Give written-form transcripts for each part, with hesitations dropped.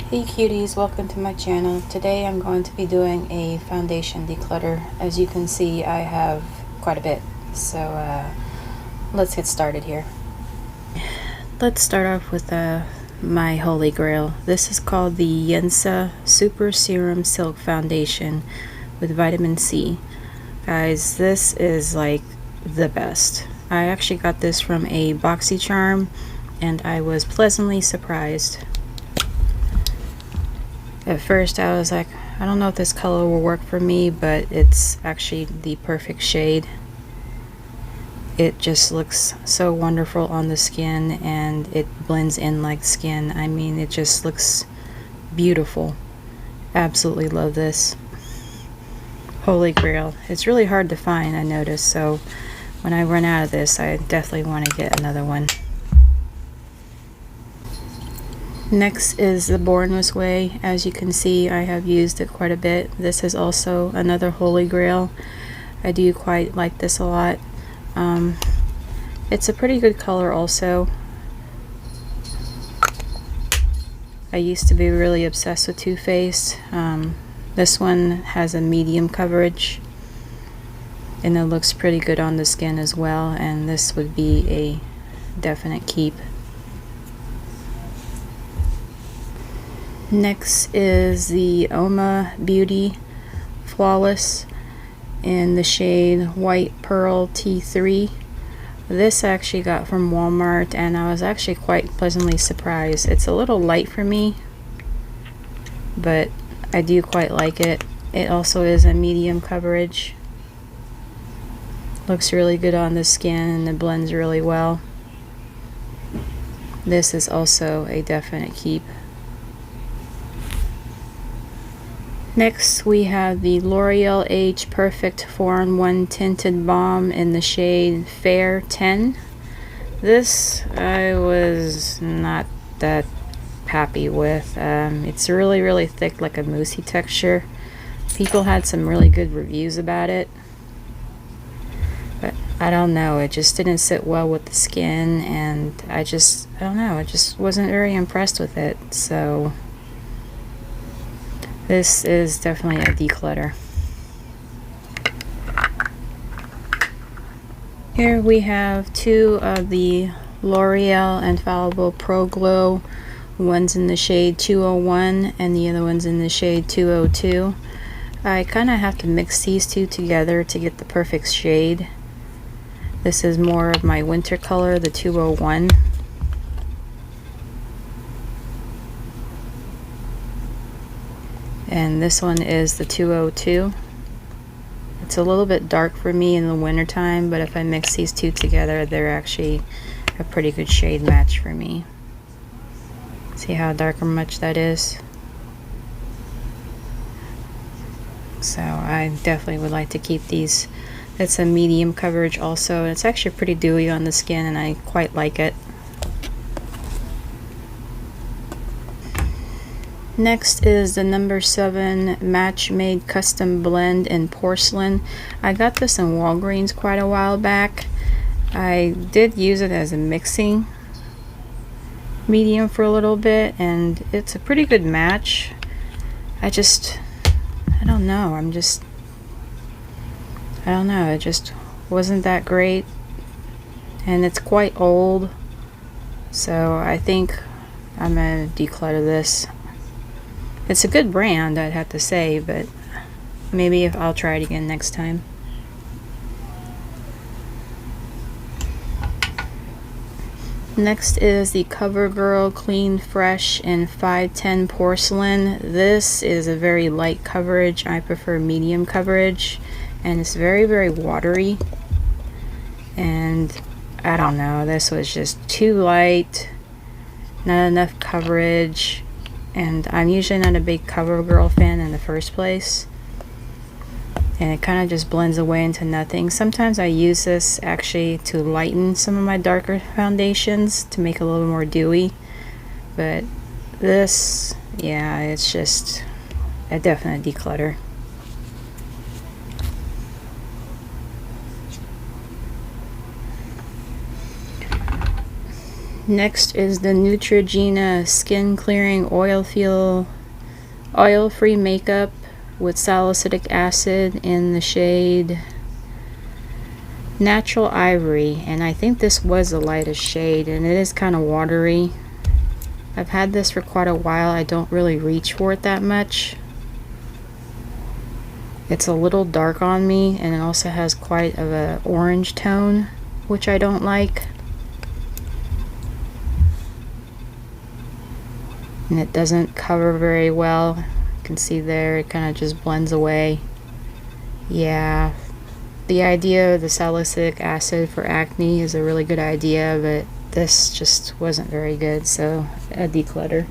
Hey cuties, welcome to my channel. Today I'm going to be doing a foundation declutter. As you can see, I have quite a bit, so let's get started here. Let's start off with my holy grail. This is called the Yensa Super Serum Silk Foundation with vitamin C. Guys, this is like the best. I actually got this from a BoxyCharm and I was pleasantly surprised. At first I was like, I don't know if this color will work for me, but it's actually the perfect shade. It just looks so wonderful on the skin and it blends in like skin. I mean, it just looks beautiful. Absolutely love this. Holy grail. It's really hard to find, I noticed, so when I run out of this, I definitely want to get another one. Next is the Born This Way. As you can see, I have used it quite a bit. This is also another holy grail. I do quite like this a lot. It's a pretty good color also. I used to be really obsessed with Too Faced. This one has a medium coverage and it looks pretty good on the skin as well, and this would be a definite keep. Next is the Oma Beauty Flawless in the shade White Pearl T3. This I actually got from Walmart and I was actually quite pleasantly surprised. It's a little light for me, but I do quite like it. It also is a medium coverage. Looks really good on the skin and it blends really well. This is also a definite keep. Next we have the L'Oreal Age Perfect 4-in-1 Tinted Balm in the shade Fair 10. This I was not that happy with. It's really thick, like a moussey texture. People had some really good reviews about it, but I don't know, it just didn't sit well with the skin, and I don't know, I just wasn't very impressed with it. So this is definitely a declutter. Here we have two of the L'Oreal Infallible Pro Glow. One's in the shade 201 and the other one's in the shade 202. I kind of have to mix these two together to get the perfect shade. This is more of my winter color, the 201. And this one is the 202. It's a little bit dark for me in the winter time, but if I mix these two together, they're actually a pretty good shade match for me. See how dark or much that is? So I definitely would like to keep these. It's a medium coverage also. It's actually pretty dewy on the skin and I quite like it. Next is the number 7 Match Made Custom Blend in Porcelain. I got this in Walgreens quite a while back. I did use it as a mixing medium for a little bit and it's a pretty good match. I don't know, I don't know, it just wasn't that great, and it's quite old, so I think I'm gonna declutter this. It's a good brand, I'd have to say, but maybe if I'll try it again next time. Next is the CoverGirl Clean Fresh in 510 Porcelain. This is a very light coverage. I prefer medium coverage, and it's very watery. And I don't know, this was just too light, not enough coverage. And I'm usually not a big CoverGirl fan in the first place, and it kind of just blends away into nothing. Sometimes I use this actually to lighten some of my darker foundations to make it a little more dewy, but this, yeah, it's just a definite declutter. Next is the Neutrogena Skin Clearing Oil-Free Makeup with salicylic acid in the shade Natural Ivory, and I think this was the lightest shade, and it is kind of watery. I've had this for quite a while. I don't really reach for it that much. It's a little dark on me, and it also has quite of an orange tone, which I don't like. And it doesn't cover very well. You can see there, it kind of just blends away. Yeah, the idea of the salicylic acid for acne is a really good idea, but this just wasn't very good, so a declutter.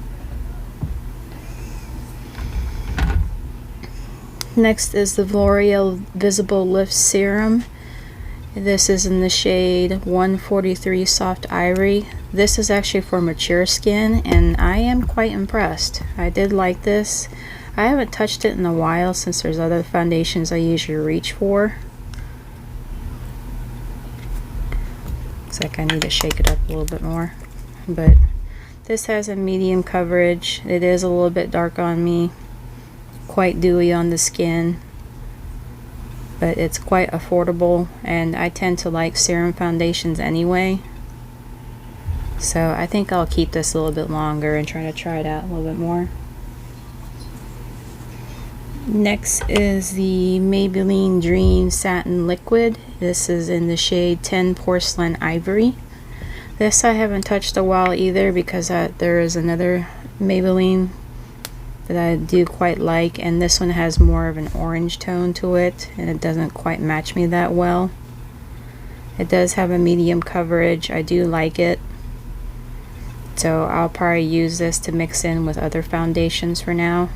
Next is the L'Oreal Visible Lift Serum. This is in the shade 143 Soft Ivory. This is actually for mature skin, and I am quite impressed. I did like this. I haven't touched it in a while since there's other foundations I usually reach for. Looks like I need to shake it up a little bit more. But this has a medium coverage. It is a little bit dark on me. Quite dewy on the skin. But it's quite affordable, and I tend to like serum foundations anyway, so I think I'll keep this a little bit longer and try it out a little bit more. Next is the Maybelline Dream Satin Liquid. This is in the shade 10 Porcelain Ivory. This I haven't touched a while either, because there is another Maybelline that I do quite like, and this one has more of an orange tone to it, and it doesn't quite match me that well. It does have a medium coverage. I do like it, so I'll probably use this to mix in with other foundations for now,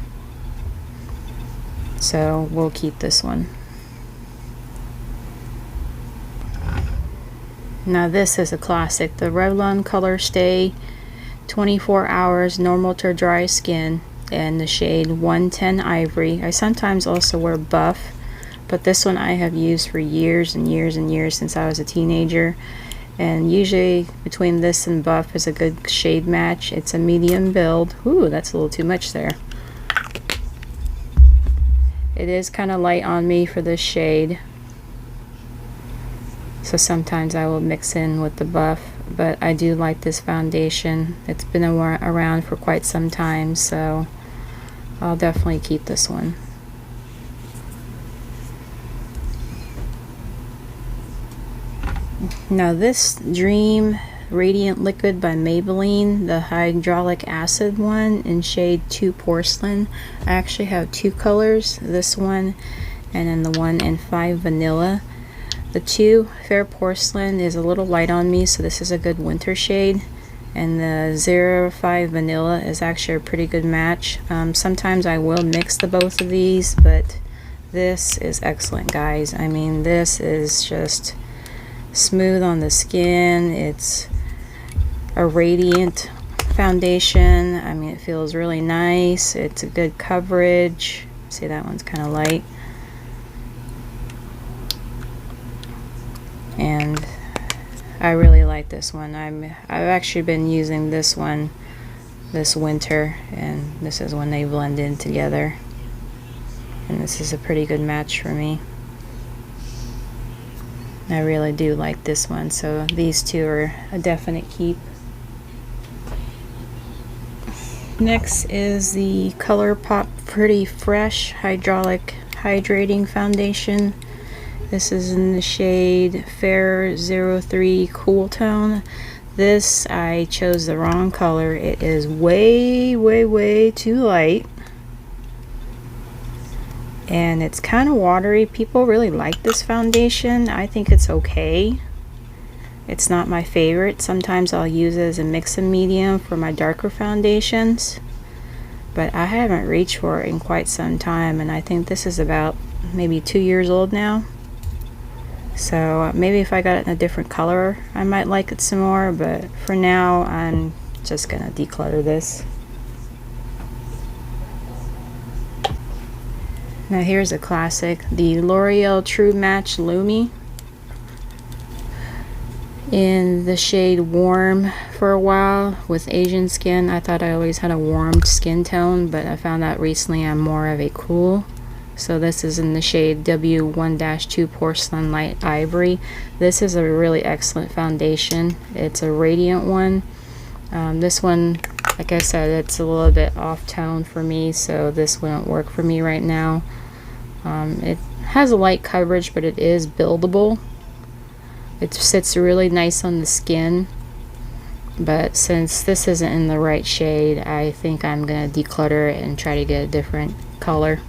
so we'll keep this one. Now this is a classic, the Revlon Color Stay 24 Hours Normal to Dry Skin, and the shade 110 Ivory. I sometimes also wear Buff, but this one I have used for years and years and years, since I was a teenager, and usually between this and Buff is a good shade match. It's a medium build. Ooh, that's a little too much there. It is kind of light on me for this shade, so sometimes I will mix in with the Buff, but I do like this foundation. It's been around for quite some time, so I'll definitely keep this one. Now this Dream Radiant Liquid by Maybelline, the hydraulic acid one in shade 2 Porcelain. I actually have two colors, this one and then the one in 5 Vanilla. The 2 Fair Porcelain is a little light on me, so this is a good winter shade. And the 05 Vanilla is actually a pretty good match. Sometimes I will mix the both of these, but this is excellent, guys. I mean, this is just smooth on the skin. It's a radiant foundation. I mean, it feels really nice. It's a good coverage. See, that one's kind of light. And I really like this one. I've actually been using this one this winter, and this is when they blend in together, and this is a pretty good match for me. I really do like this one, so these two are a definite keep. Next is the ColourPop Pretty Fresh Hydraulic Hydrating Foundation. This is in the shade Fair 03 Cool Tone. This, I chose the wrong color. It is way too light. And it's kind of watery. People really like this foundation. I think it's okay. It's not my favorite. Sometimes I'll use it as a mix-and medium for my darker foundations. But I haven't reached for it in quite some time, and I think this is about maybe 2 years old now. So maybe if I got it in a different color, I might like it some more, but for now I'm just gonna declutter this. Now here's a classic, the L'Oreal True Match Lumi. in the shade Warm for a while with Asian skin. I thought I always had a warm skin tone, but I found out recently I'm more of a cool. So this is in the shade W1-2 Porcelain Light Ivory. This is a really excellent foundation. It's a radiant one. This one, like I said, it's a little bit off tone for me, so this wouldn't work for me right now. It has a light coverage, but it is buildable. It sits really nice on the skin, but since this isn't in the right shade, I think I'm gonna declutter it and try to get a different color.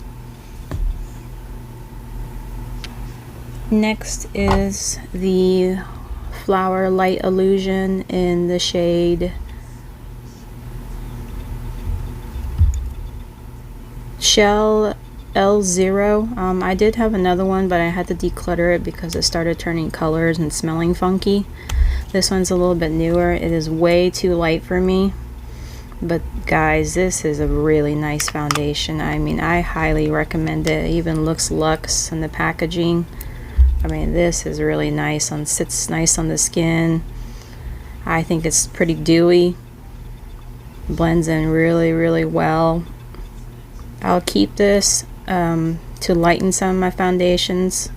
Next is the Flower Light Illusion in the shade Shell L0. I did have another one, but I had to declutter it because it started turning colors and smelling funky. This one's a little bit newer. It is way too light for me, but guys, this is a really nice foundation. I mean, I highly recommend it. It even looks luxe in the packaging. I mean, this is really nice. Sits nice on the skin. I think it's pretty dewy. Blends in really well. I'll keep this to lighten some of my foundations,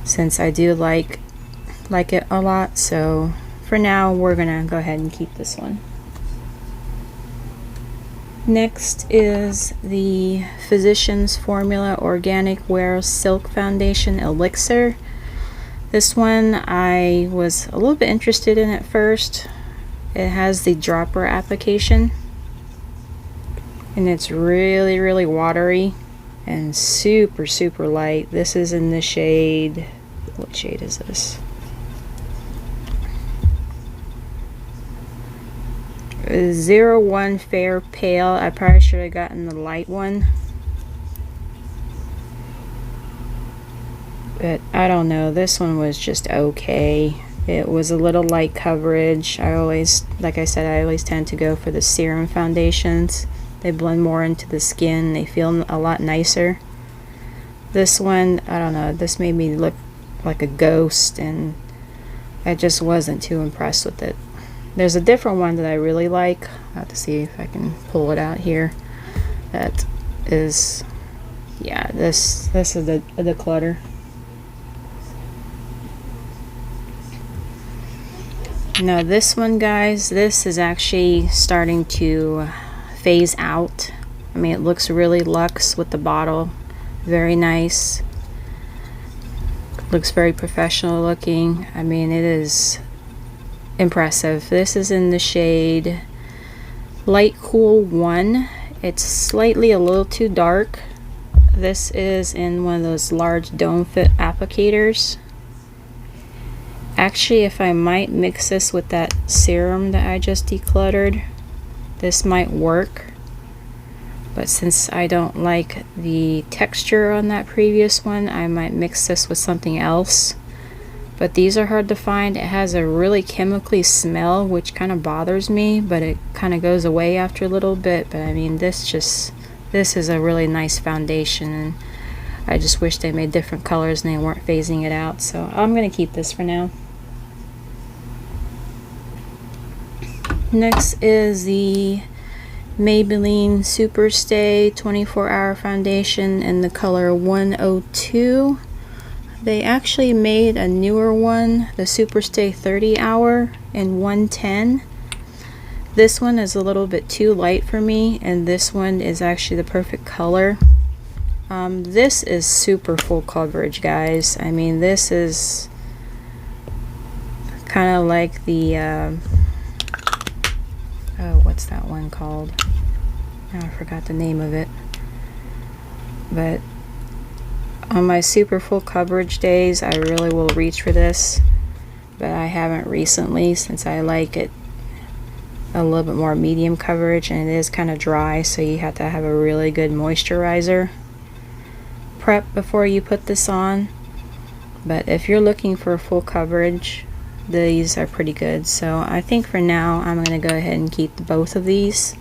since I do like it a lot. So for now, we're gonna go ahead and keep this one. Next is the Physicians Formula Organic Wear Silk Foundation Elixir. This one I was a little bit interested in at first. It has the dropper application, and it's really watery and super light. This is in the shade, what shade is this? 01 Fair Pale. I probably should have gotten the light one, but I don't know, this one was just okay. It was a little light coverage. I always, like I said, I always tend to go for the serum foundations. They blend more into the skin. They feel a lot nicer. This one, I don't know, this made me look like a ghost, and I just wasn't too impressed with it. There's a different one that I really like. I have to see if I can pull it out here. That is, yeah, this is the declutter. Now this one, guys, this is actually starting to phase out. I mean, it looks really luxe with the bottle. Very nice. Looks very professional looking. I mean, it is impressive. This is in the shade Light Cool 1. It's slightly a little too dark. This is in one of those large dome fit applicators. Actually, if I might mix this with that serum that I just decluttered, this might work. But since I don't like the texture on that previous one, I might mix this with something else. But these are hard to find. It has a really chemically smell, which kind of bothers me, but it kind of goes away after a little bit. But I mean, this is a really nice foundation, and I just wish they made different colors and they weren't phasing it out. So I'm gonna keep this for now. Next is the Maybelline Superstay 24-Hour Foundation in the color 102. They actually made a newer one, the Superstay 30-Hour in 110. This one is a little bit too light for me, and this one is actually the perfect color. This is super full coverage, guys. I mean, this is kind of like the oh, what's that one called? Oh, I forgot the name of it. But on my super full coverage days, I really will reach for this, but I haven't recently, since I like it a little bit more medium coverage, and it is kind of dry, so you have to have a really good moisturizer prep before you put this on. But if you're looking for full coverage, these are pretty good. So I think for now I'm going to go ahead and keep both of these.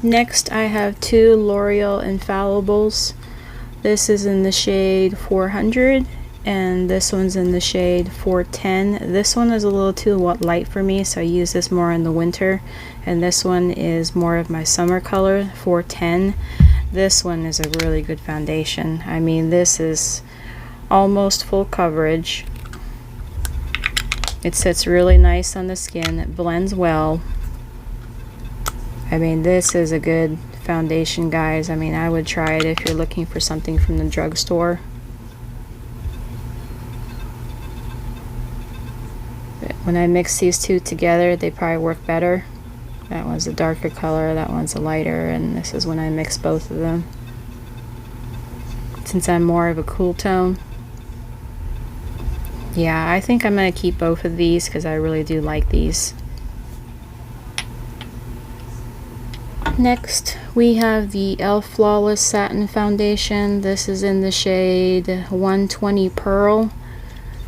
Next, I have two L'Oreal Infallibles. This is in the shade 400, and this one's in the shade 410. This one is a little too light for me, so I use this more in the winter, and this one is more of my summer color, 410. This one is a really good foundation. I mean, this is almost full coverage. It sits really nice on the skin. It blends well. I mean, this is a good foundation, guys. I mean, I would try it if you're looking for something from the drugstore. When I mix these two together, they probably work better. That one's a darker color, that one's a lighter, and this is when I mix both of them. Since I'm more of a cool tone. Yeah, I think I'm going to keep both of these because I really do like these. Next, we have the e.l.f. Flawless Satin Foundation. This is in the shade 120 Pearl.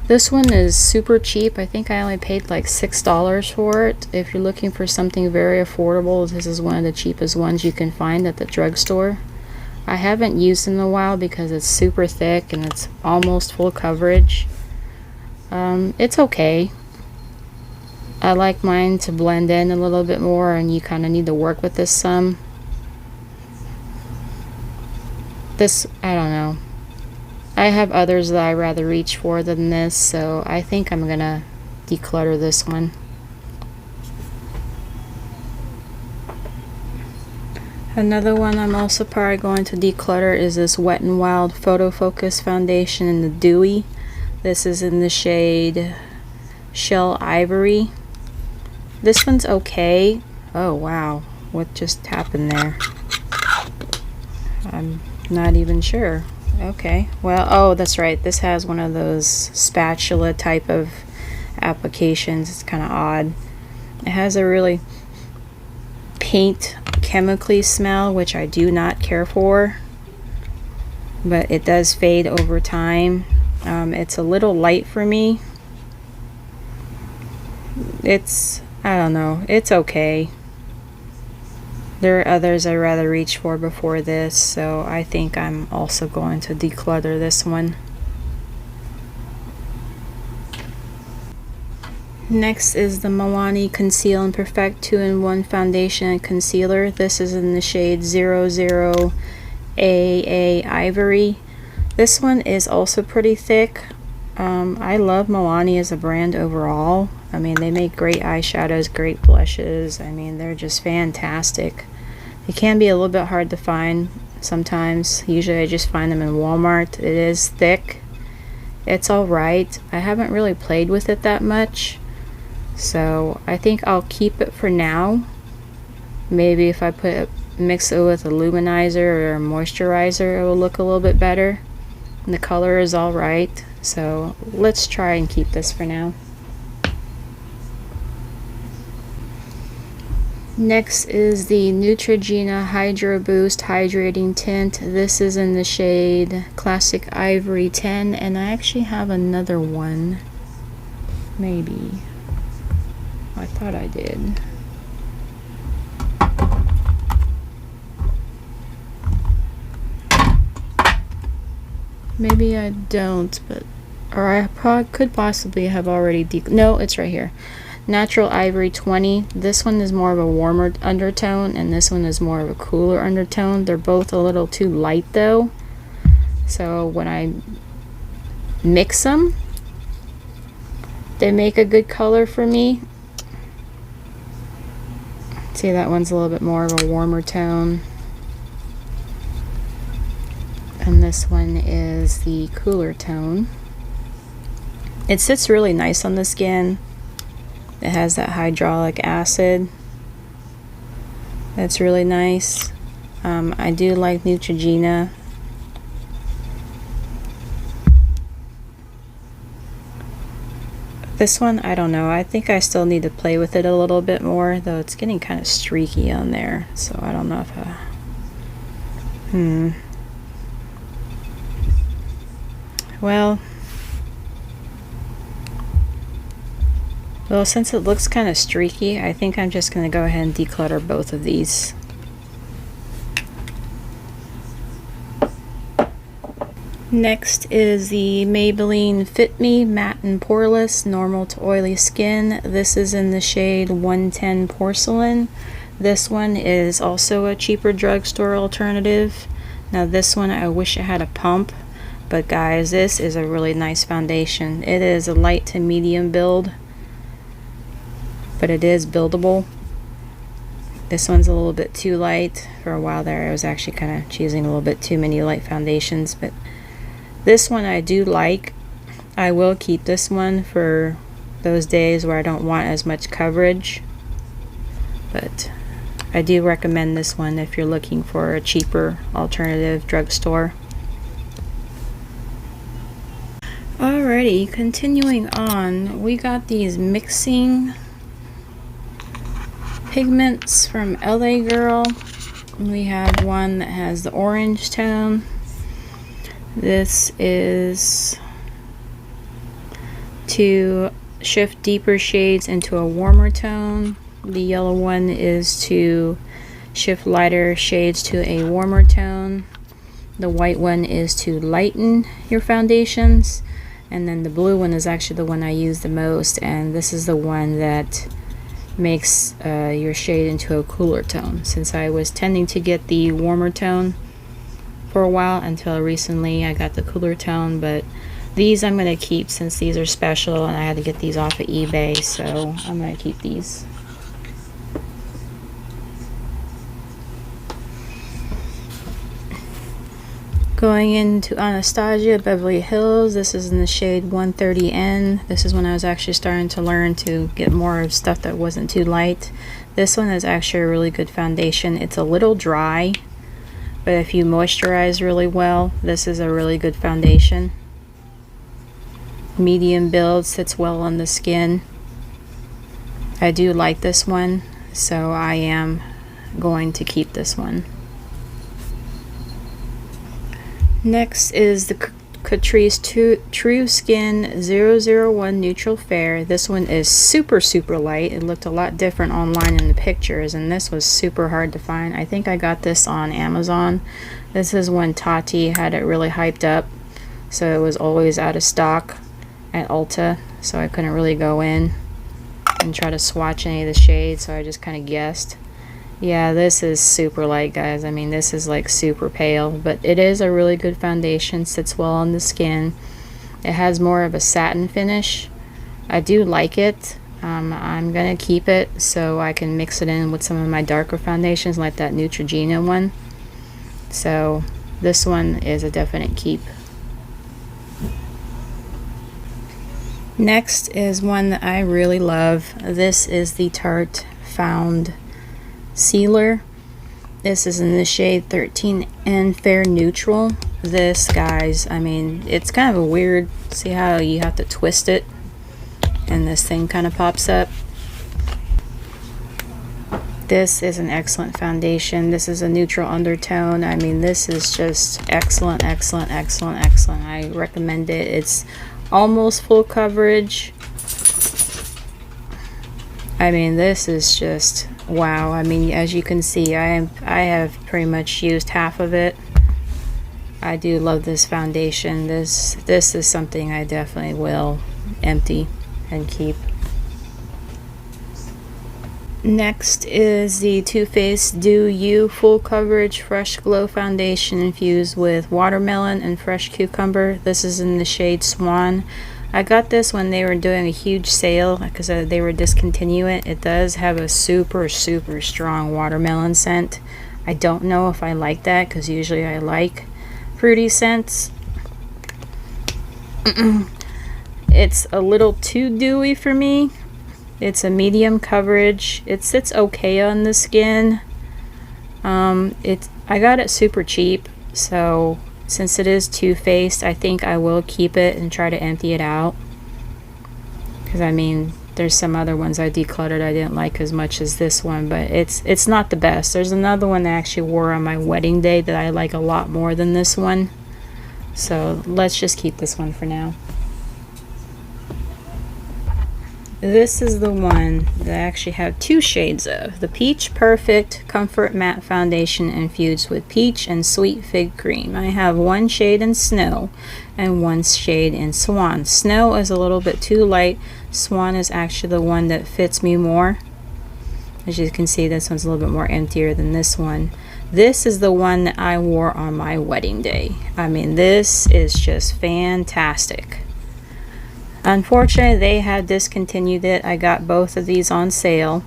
This one is super cheap. I think I only paid like $6 for it. If you're looking for something very affordable, this is one of the cheapest ones you can find at the drugstore. I haven't used it in a while because it's super thick and it's almost full coverage. It's okay. I like mine to blend in a little bit more, and you kind of need to work with this some. This, I don't know. I have others that I rather reach for than this, so I think I'm gonna declutter this one. Another one I'm also probably going to declutter is this Wet n Wild Photo Focus Foundation in the Dewy. This is in the shade Shell Ivory. This one's okay. Oh wow, what just happened there? I'm not even sure. Okay, well, oh, that's right. This has one of those spatula type of applications. It's kind of odd. It has a really paint chemically smell, which I do not care for, but it does fade over time. It's a little light for me. It's, I don't know, it's okay. There are others I'd rather reach for before this, so I think I'm also going to declutter this one. Next is the Milani Conceal and Perfect 2-in-1 Foundation and Concealer. This is in the shade 00AA Ivory. This one is also pretty thick. I love Milani as a brand overall. I mean, they make great eyeshadows, great blushes. I mean, they're just fantastic. They can be a little bit hard to find sometimes. Usually I just find them in Walmart. It is thick. It's alright. I haven't really played with it that much, so I think I'll keep it for now. Maybe if I mix it with a luminizer or a moisturizer, it will look a little bit better. And the color is alright, so let's try and keep this for now. Next is the Neutrogena Hydro Boost Hydrating Tint. This is in the shade Classic Ivory 10, and I actually have another one. Maybe. I thought I did. Maybe I don't, but, or I could possibly have already no, it's right here. Natural Ivory 20. This one is more of a warmer undertone, and this one is more of a cooler undertone. They're both a little too light though, so when I mix them, they make a good color for me. See, that one's a little bit more of a warmer tone, and this one is the cooler tone. It sits really nice on the skin. It has that hyaluronic acid. That's really nice. I do like Neutrogena. This one, I don't know. I think I still need to play with it a little bit more, though it's getting kind of streaky on there. So I don't know if Well, since it looks kind of streaky, I think I'm just going to go ahead and declutter both of these. Next is the Maybelline Fit Me Matte and Poreless Normal to Oily Skin. This is in the shade 110 Porcelain. This one is also a cheaper drugstore alternative. Now this one, I wish it had a pump, but guys, this is a really nice foundation. It is a light to medium build, but it is buildable. This one's a little bit too light. For a while there, I was actually kind of choosing a little bit too many light foundations, but this one I do like. I will keep this one for those days where I don't want as much coverage, but I do recommend this one if you're looking for a cheaper alternative drugstore. Alrighty, continuing on, we got these mixing pigments from LA Girl. We have one that has the orange tone. This is to shift deeper shades into a warmer tone. The yellow one is to shift lighter shades to a warmer tone. The white one is to lighten your foundations. And then the blue one is actually the one I use the most, and this is the one that makes your shade into a cooler tone, since I was tending to get the warmer tone for a while until recently I got the cooler tone. But these I'm going to keep since these are special and I had to get these off of eBay, so I'm going to keep these. Going into Anastasia Beverly Hills, this is in the shade 130N. This is when I was actually starting to learn to get more of stuff that wasn't too light. This one is actually a really good foundation. It's a little dry, but if you moisturize really well, this is a really good foundation. Medium build, sits well on the skin. I do like this one, so I am going to keep this one. Next is the Catrice True Skin 001 Neutral Fair. This one is super light. It looked a lot different online in the pictures, and this was super hard to find. I think I got this on Amazon. This is when Tati had it really hyped up, so it was always out of stock at Ulta, so I couldn't really go in and try to swatch any of the shades, so I just kind of guessed. Yeah, this is super light, guys. I mean, this is like super pale, but it is a really good foundation. Sits well on the skin. It has more of a satin finish. I do like it. I'm gonna keep it so I can mix it in with some of my darker foundations like that Neutrogena one. So this one is a definite keep. Next is one that I really love. This is the Tarte Found Sealer. This is in the shade 13N Fair Neutral. This, guys, I mean, it's kind of a weird, see how you have to twist it and this thing kind of pops up. This is an excellent foundation. This is a neutral undertone. I mean, this is just excellent. I recommend it. It's almost full coverage. I mean, this is just wow. I mean, as you can see, I have pretty much used half of it. I do love this foundation. This is something I definitely will empty and keep. Next is the Too Faced Do You Full Coverage Fresh Glow Foundation infused with watermelon and fresh cucumber. This is in the shade Swan. I got this when they were doing a huge sale because they were discontinuing it. It does have a super strong watermelon scent. I don't know if I like that because usually I like fruity scents. It's a little too dewy for me. It's a medium coverage. It sits okay on the skin. I got it super cheap, so since it is Too Faced, I think I will keep it and try to empty it out. Because I mean, there's some other ones I decluttered I didn't like as much as this one, but it's not the best. There's another one that I actually wore on my wedding day that I like a lot more than this one. So let's just keep this one for now. This is the one that I actually have two shades of. The Peach Perfect Comfort Matte Foundation infused with peach and sweet fig cream. I have one shade in Snow and one shade in Swan. Snow is a little bit too light. Swan is actually the one that fits me more. As you can see, this one's a little bit more emptier than this one. This is the one that I wore on my wedding day. I mean, this is just fantastic. Unfortunately, they had discontinued it. I got both of these on sale,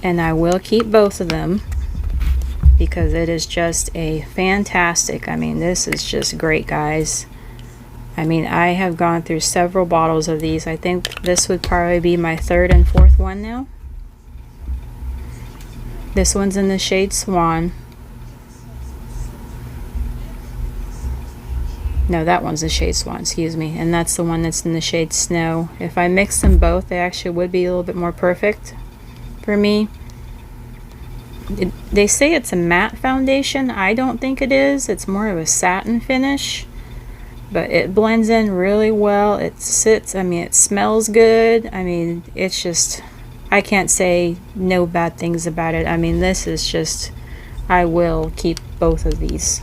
and I will keep both of them because it is just a fantastic. I mean, this is just great, guys. I mean, I have gone through several bottles of these. I think this would probably be my third and fourth one now. This one's in the shade Swan. No, that one's the shade Swan, excuse me. And that's the one that's in the shade Snow. If I mix them both, they actually would be a little bit more perfect for me. They say it's a matte foundation. I don't think it is. It's more of a satin finish. But it blends in really well. It sits, I mean, it smells good. I mean, it's just, I can't say no bad things about it. I mean, this is just, I will keep both of these.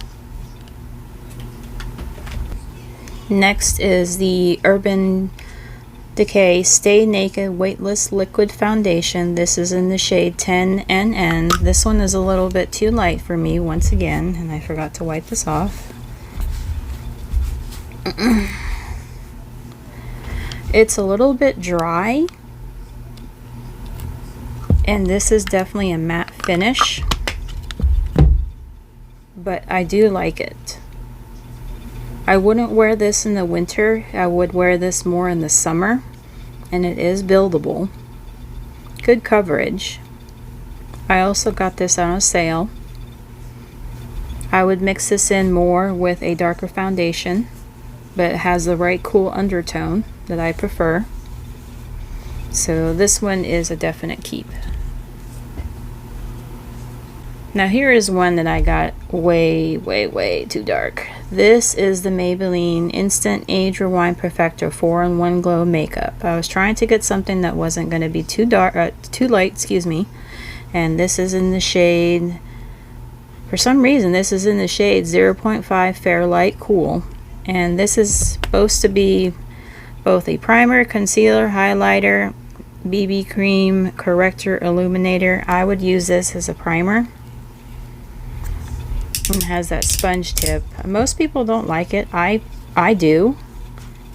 Next is the Urban Decay Stay Naked Weightless Liquid Foundation. This is in the shade 10NN. This one is a little bit too light for me once again, and I forgot to wipe this off. It's a little bit dry, and this is definitely a matte finish, but I do like it. I wouldn't wear this in the winter. I would wear this more in the summer, and it is buildable. Good coverage. I also got this on a sale. I would mix this in more with a darker foundation, but it has the right cool undertone that I prefer. So this one is a definite keep. Now here is one that I got way too dark. This is the Maybelline Instant Age Rewind Perfector 4-in-1 Glow Makeup. I was trying to get something that wasn't going to be too dark, too light, excuse me. And this is in the shade, for some reason this is in the shade 0.5 Fair Light Cool. And this is supposed to be both a primer, concealer, highlighter, BB cream, corrector, illuminator. I would use this as a primer. It has that sponge tip. Most people don't like it. I do.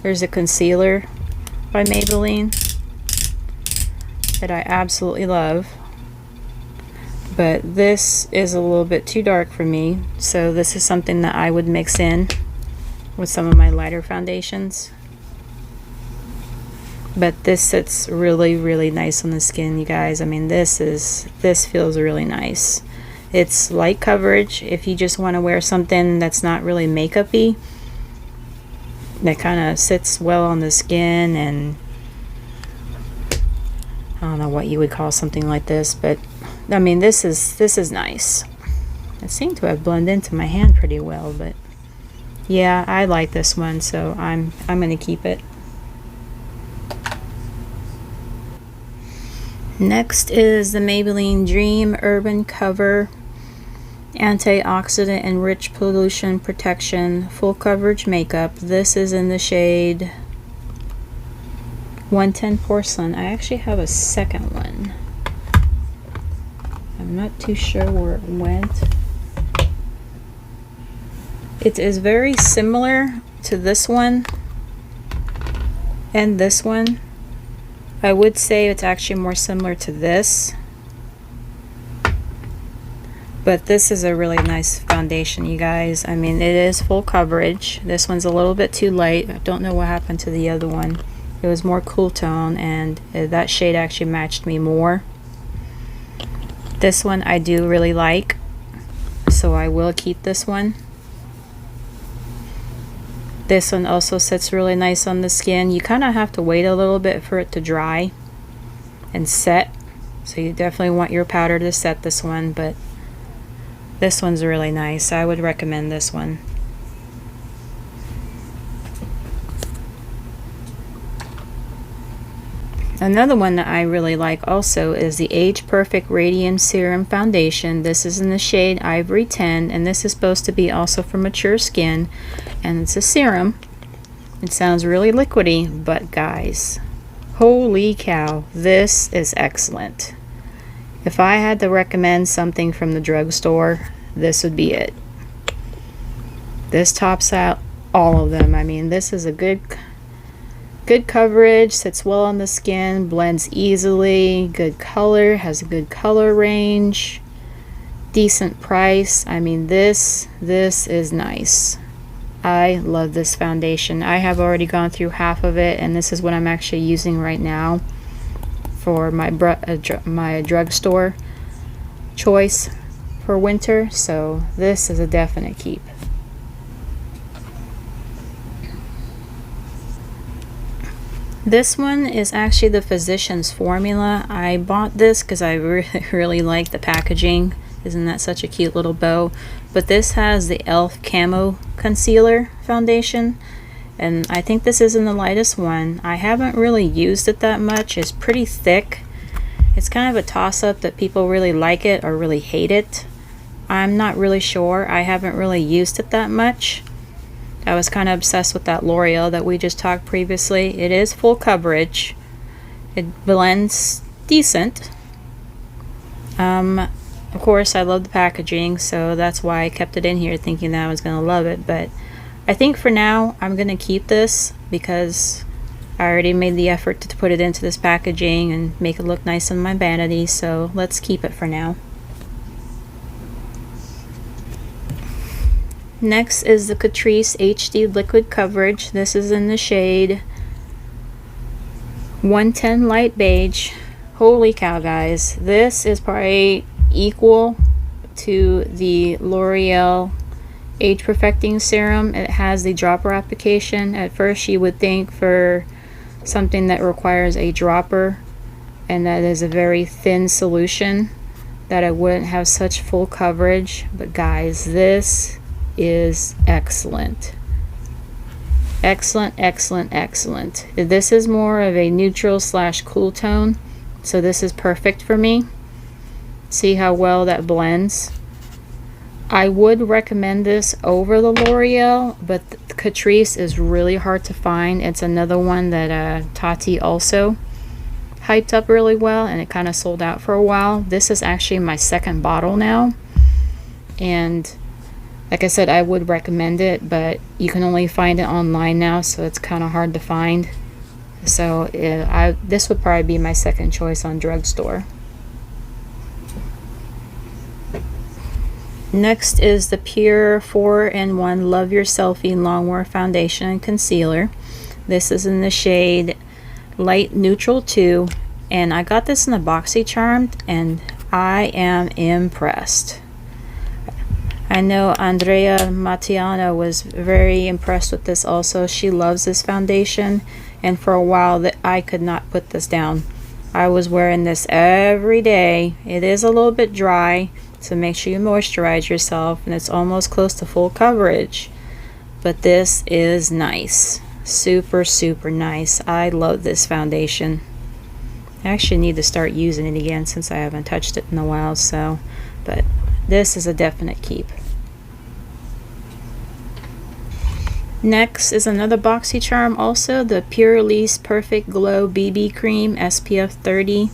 There's a concealer by Maybelline that I absolutely love, but this is a little bit too dark for me, so this is something that I would mix in with some of my lighter foundations. But this sits really nice on the skin, you guys. I mean, this feels really nice. It's light coverage if you just want to wear something that's not really makeup-y, that kind of sits well on the skin, and I don't know what you would call something like this, but I mean, this is nice. It seemed to have blended into my hand pretty well, but yeah, I like this one, so I'm gonna keep it. Next is the Maybelline Dream Urban Cover Antioxidant Enriched Pollution Protection Full Coverage Makeup. This is in the shade 110 Porcelain. I actually have a second one. I'm not too sure where it went. It is very similar to this one and this one. I would say it's actually more similar to this, but this is a really nice foundation, you guys. I mean, it is full coverage. This one's a little bit too light. I don't know what happened to the other one. It was more cool tone, and that shade actually matched me more. This one I do really like, so I will keep this one. This one also sits really nice on the skin. You kind of have to wait a little bit for it to dry and set, so you definitely want your powder to set this one, but this one's really nice. I would recommend this one. Another one that I really like also is the Age Perfect Radiant Serum Foundation. This is in the shade Ivory 10, and this is supposed to be also for mature skin, and it's a serum. It sounds really liquidy, but guys, holy cow, this is excellent. If I had to recommend something from the drugstore, this would be it. This tops out all of them. I mean, this is a good coverage, sits well on the skin, blends easily, good color, has a good color range, decent price. I mean, this is nice. I love this foundation. I have already gone through half of it, and this is what I'm actually using right now for my drugstore choice for winter, so this is a definite keep. This one is actually the Physicians Formula. I bought this because I really like the packaging. Isn't that such a cute little bow? But this has the e.l.f. Camo Concealer Foundation, and I think this is in the lightest one. I haven't really used it that much. It's pretty thick. It's kind of a toss-up that people really like it or really hate it. I'm not really sure. I haven't really used it that much. I was kind of obsessed with that L'Oreal that we just talked previously. It is full coverage. It blends decent. Of course, I love the packaging, so that's why I kept it in here thinking that I was going to love it. But I think for now, I'm going to keep this because I already made the effort to put it into this packaging and make it look nice on my vanity, so let's keep it for now. Next is the Catrice HD Liquid Coverage. This is in the shade 110 Light Beige. Holy cow, guys. This is probably equal to the L'Oreal Age Perfecting Serum. It has the dropper application. At first you would think for something that requires a dropper and that is a very thin solution that it wouldn't have such full coverage, but guys, this is excellent. Excellent, excellent, excellent. This is more of a neutral slash cool tone, so this is perfect for me. See how well that blends. I would recommend this over the L'Oreal, but the Catrice is really hard to find. It's another one that Tati also hyped up really well, and it kind of sold out for a while. This is actually my second bottle now, and like I said, I would recommend it, but you can only find it online now, so it's kind of hard to find. So this would probably be my second choice on drugstore. Next is the Pure 4-in-1 Love Your Selfie Longwear Foundation and Concealer. This is in the shade Light Neutral 2, and I got this in the BoxyCharm, and I am impressed. I know Andrea Mattiano was very impressed with this also. She loves this foundation, and for a while that I could not put this down. I was wearing this every day. It is a little bit dry, so make sure you moisturize yourself, and it's almost close to full coverage. But this is nice. Super, super nice. I love this foundation. I actually need to start using it again since I haven't touched it in a while, so, but this is a definite keep. Next is another BoxyCharm also, the Purlisse Perfect Glow BB Cream SPF 30.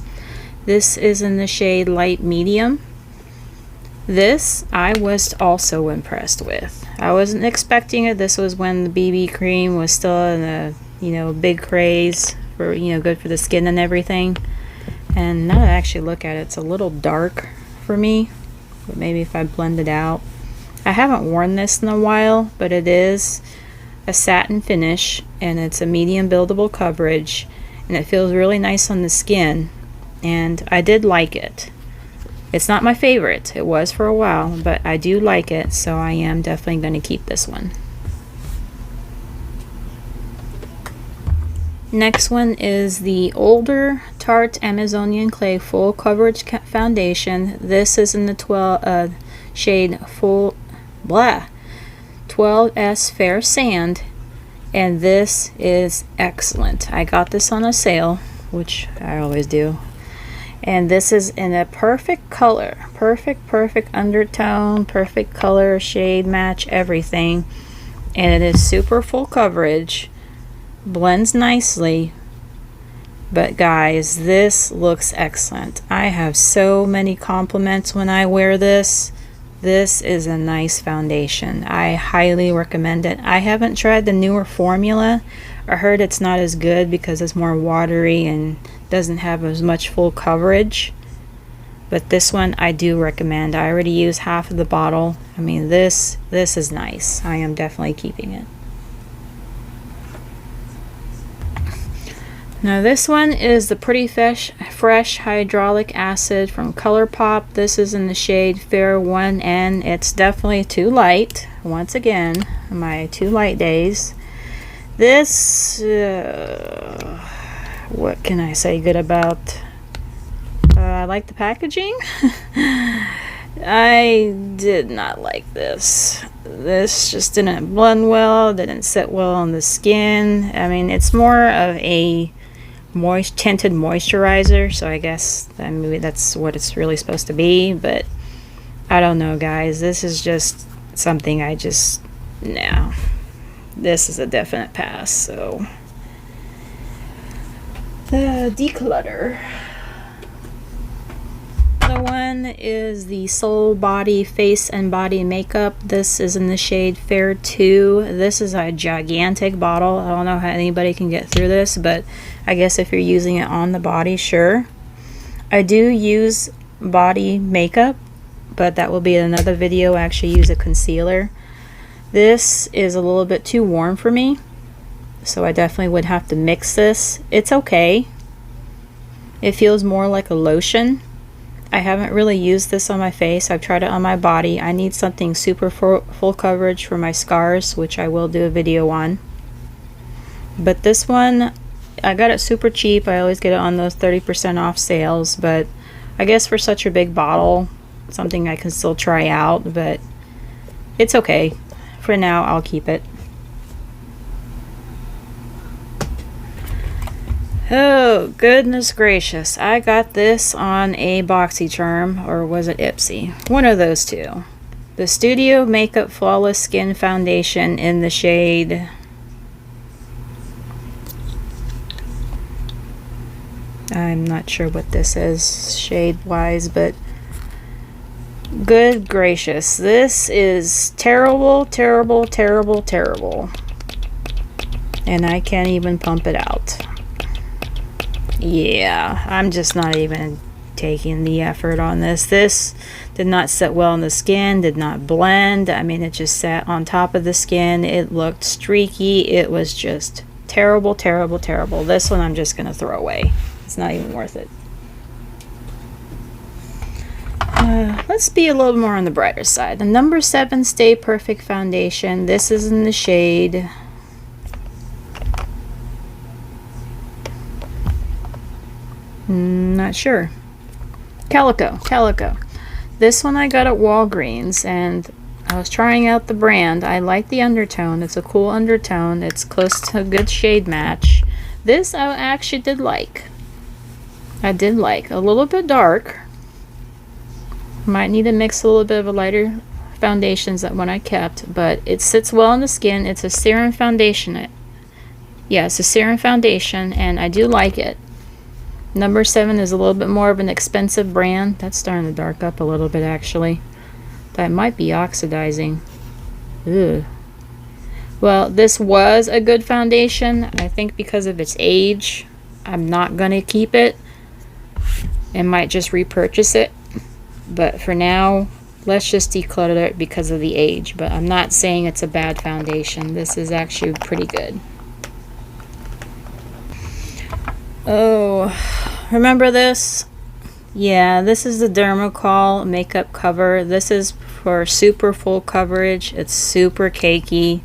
This is in the shade Light Medium. This I was also impressed with. I wasn't expecting it. This was when the BB cream was still in a big craze for good for the skin and everything. And now that I actually look at it, it's a little dark for me. But maybe if I blend it out. I haven't worn this in a while, but it is a satin finish and it's a medium buildable coverage, and it feels really nice on the skin, and I did like it. It's not my favorite. It was for a while, but I do like it, so I am definitely going to keep this one. Next one is the older Tarte Amazonian Clay Full Coverage Foundation. This is in the shade 12S Fair Sand, and this is excellent. I got this on a sale which I always do. And this is in a perfect color, perfect undertone, perfect color, shade match, everything. And it is super full coverage, blends nicely. But guys, this looks excellent. I have so many compliments when I wear this. This is a nice foundation. I highly recommend it. I haven't tried the newer formula. I heard it's not as good because it's more watery and doesn't have as much full coverage. But this one I do recommend. I already used half of the bottle. I mean, this is nice. I am definitely keeping it. Now this one is the Pretty Fresh Hydraulic Acid from ColourPop. This is in the shade Fair 1N. It's definitely too light. Once again, my too light days. This, what can I say good about? I like the packaging. I did not like this. This just didn't blend well, didn't sit well on the skin. I mean, it's more of a tinted moisturizer, so I guess maybe that's what it's really supposed to be, but I don't know, guys. This is just something no. This is a definite pass. So the declutter. The one is the Soul Body Face and Body Makeup. This is in the shade Fair 2. This is a gigantic bottle. I don't know how anybody can get through this, but I guess if you're using it on the body, sure. I do use body makeup, but that will be another video. I actually use a concealer. This is a little bit too warm for me, so I definitely would have to mix this. It's okay. It feels more like a lotion. I haven't really used this on my face. I've tried it on my body. I need something super full coverage for my scars, which I will do a video on. But this one, I got it super cheap. I always get it on those 30% off sales, but I guess for such a big bottle, something I can still try out, but it's okay. For now, I'll keep it. Oh, goodness gracious. I got this on a BoxyCharm, or was it Ipsy? One of those two. The Studio Makeup Flawless Skin Foundation in the shade... I'm not sure what this is shade-wise, but good gracious. This is terrible, terrible, terrible, terrible. And I can't even pump it out. Yeah, I'm just not even taking the effort on this. This did not sit well on the skin, did not blend. I mean, it just sat on top of the skin. It looked streaky. It was just terrible, terrible, terrible. This one I'm just going to throw away. It's not even worth it. Let's be a little more on the brighter side. The number 7 Stay Perfect Foundation. This is in the shade... not sure. Calico. This one I got at Walgreens, and I was trying out the brand. I like the undertone. It's a cool undertone. It's close to a good shade match. This I actually did like. I did like. A little bit dark. Might need to mix a little bit of a lighter foundations that one I kept, but it sits well on the skin. It's a serum foundation. Yeah, it's a serum foundation, and I do like it. Number 7 is a little bit more of an expensive brand. That's starting to dark up a little bit, actually. That might be oxidizing. Ugh. Well, this was a good foundation. I think because of its age, I'm not going to keep it. And might just repurchase it. But for now, let's just declutter it because of the age. But I'm not saying it's a bad foundation. This is actually pretty good. Oh, remember this? Yeah, this is the Dermacol makeup cover. This is for super full coverage. It's super cakey,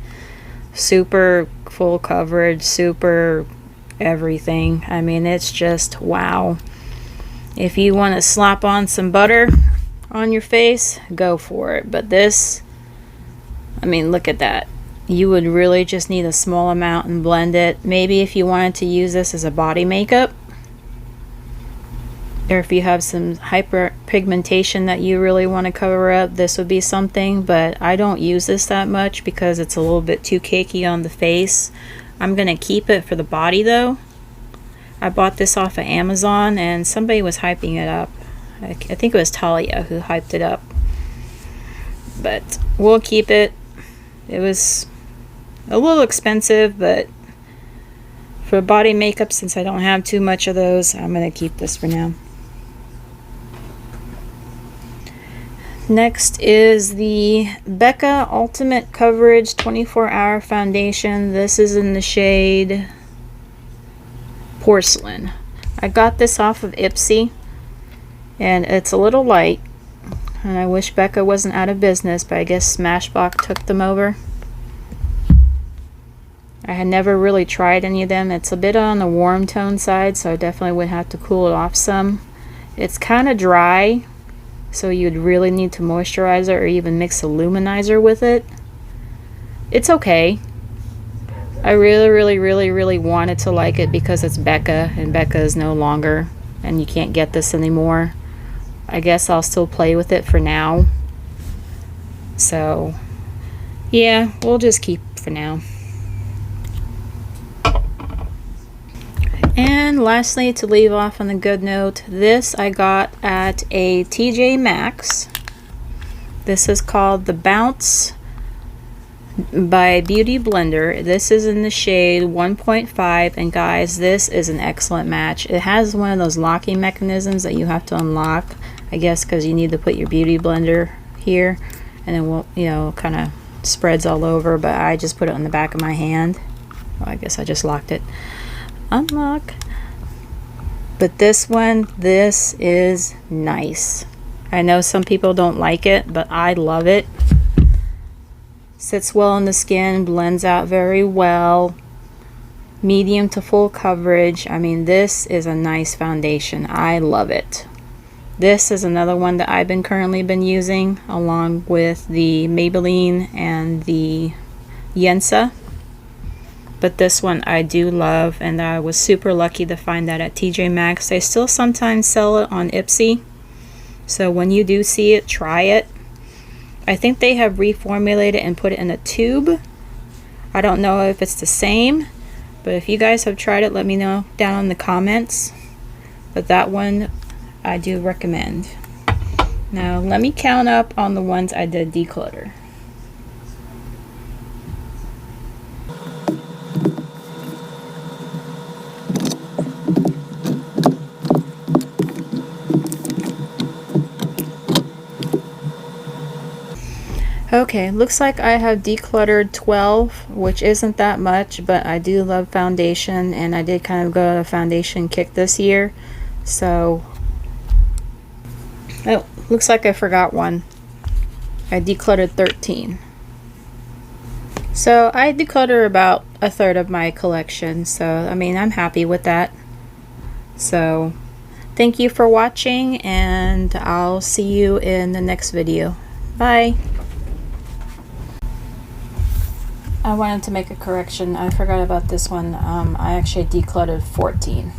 super full coverage, super everything. I mean, it's just wow. If you want to slap on some butter on your face, go for it. But this, I mean, look at that. You would really just need a small amount and blend it. Maybe if you wanted to use this as a body makeup, or if you have some hyperpigmentation that you really want to cover up, this would be something. But I don't use this that much because it's a little bit too cakey on the face. I'm going to keep it for the body though. I bought this off of Amazon and somebody was hyping it up. I think it was Talia who hyped it up. But we'll keep it. It was a little expensive, but for body makeup, since I don't have too much of those, I'm going to keep this for now. Next is the Becca Ultimate Coverage 24-Hour Foundation. This is in the shade Porcelain. I got this off of Ipsy, and it's a little light. And I wish Becca wasn't out of business, but I guess Smashbox took them over. I had never really tried any of them. It's a bit on the warm tone side, so I definitely would have to cool it off some. It's kind of dry, so you'd really need to moisturize it or even mix a luminizer with it. It's okay. I really wanted to like it because it's Becca, and Becca is no longer, and you can't get this anymore. I guess I'll still play with it for now. So, yeah, we'll just keep it for now. And lastly, to leave off on a good note, this I got at a TJ Maxx. This is called the Bounce by Beauty Blender. This is in the shade 1.5, and guys, this is an excellent match. It has one of those locking mechanisms that you have to unlock, I guess because you need to put your Beauty Blender here, and then we'll, you know, kind of spreads all over, but I just put it on the back of my hand. Well, I guess I just locked it. Unlock. But this one, this is nice. I know some people don't like it, but I love it. Sits well on the skin, blends out very well. Medium to full coverage. I mean, this is a nice foundation. I love it. This is another one that I've currently been using along with the Maybelline and the Yensa. But this one I do love, and I was super lucky to find that at TJ Maxx. They still sometimes sell it on Ipsy, so when you do see it, try it. I think they have reformulated and put it in a tube. I don't know if it's the same, but if you guys have tried it, let me know down in the comments. But that one I do recommend. Now let me count up on the ones I did declutter. Okay, looks like I have decluttered 12, which isn't that much, but I do love foundation, and I did kind of go on a foundation kick this year. So, oh, looks like I forgot one. I decluttered 13. So I declutter about a third of my collection, so I mean, I'm happy with that. So, thank you for watching, and I'll see you in the next video. Bye! I wanted to make a correction. I forgot about this one. I actually decluttered 14.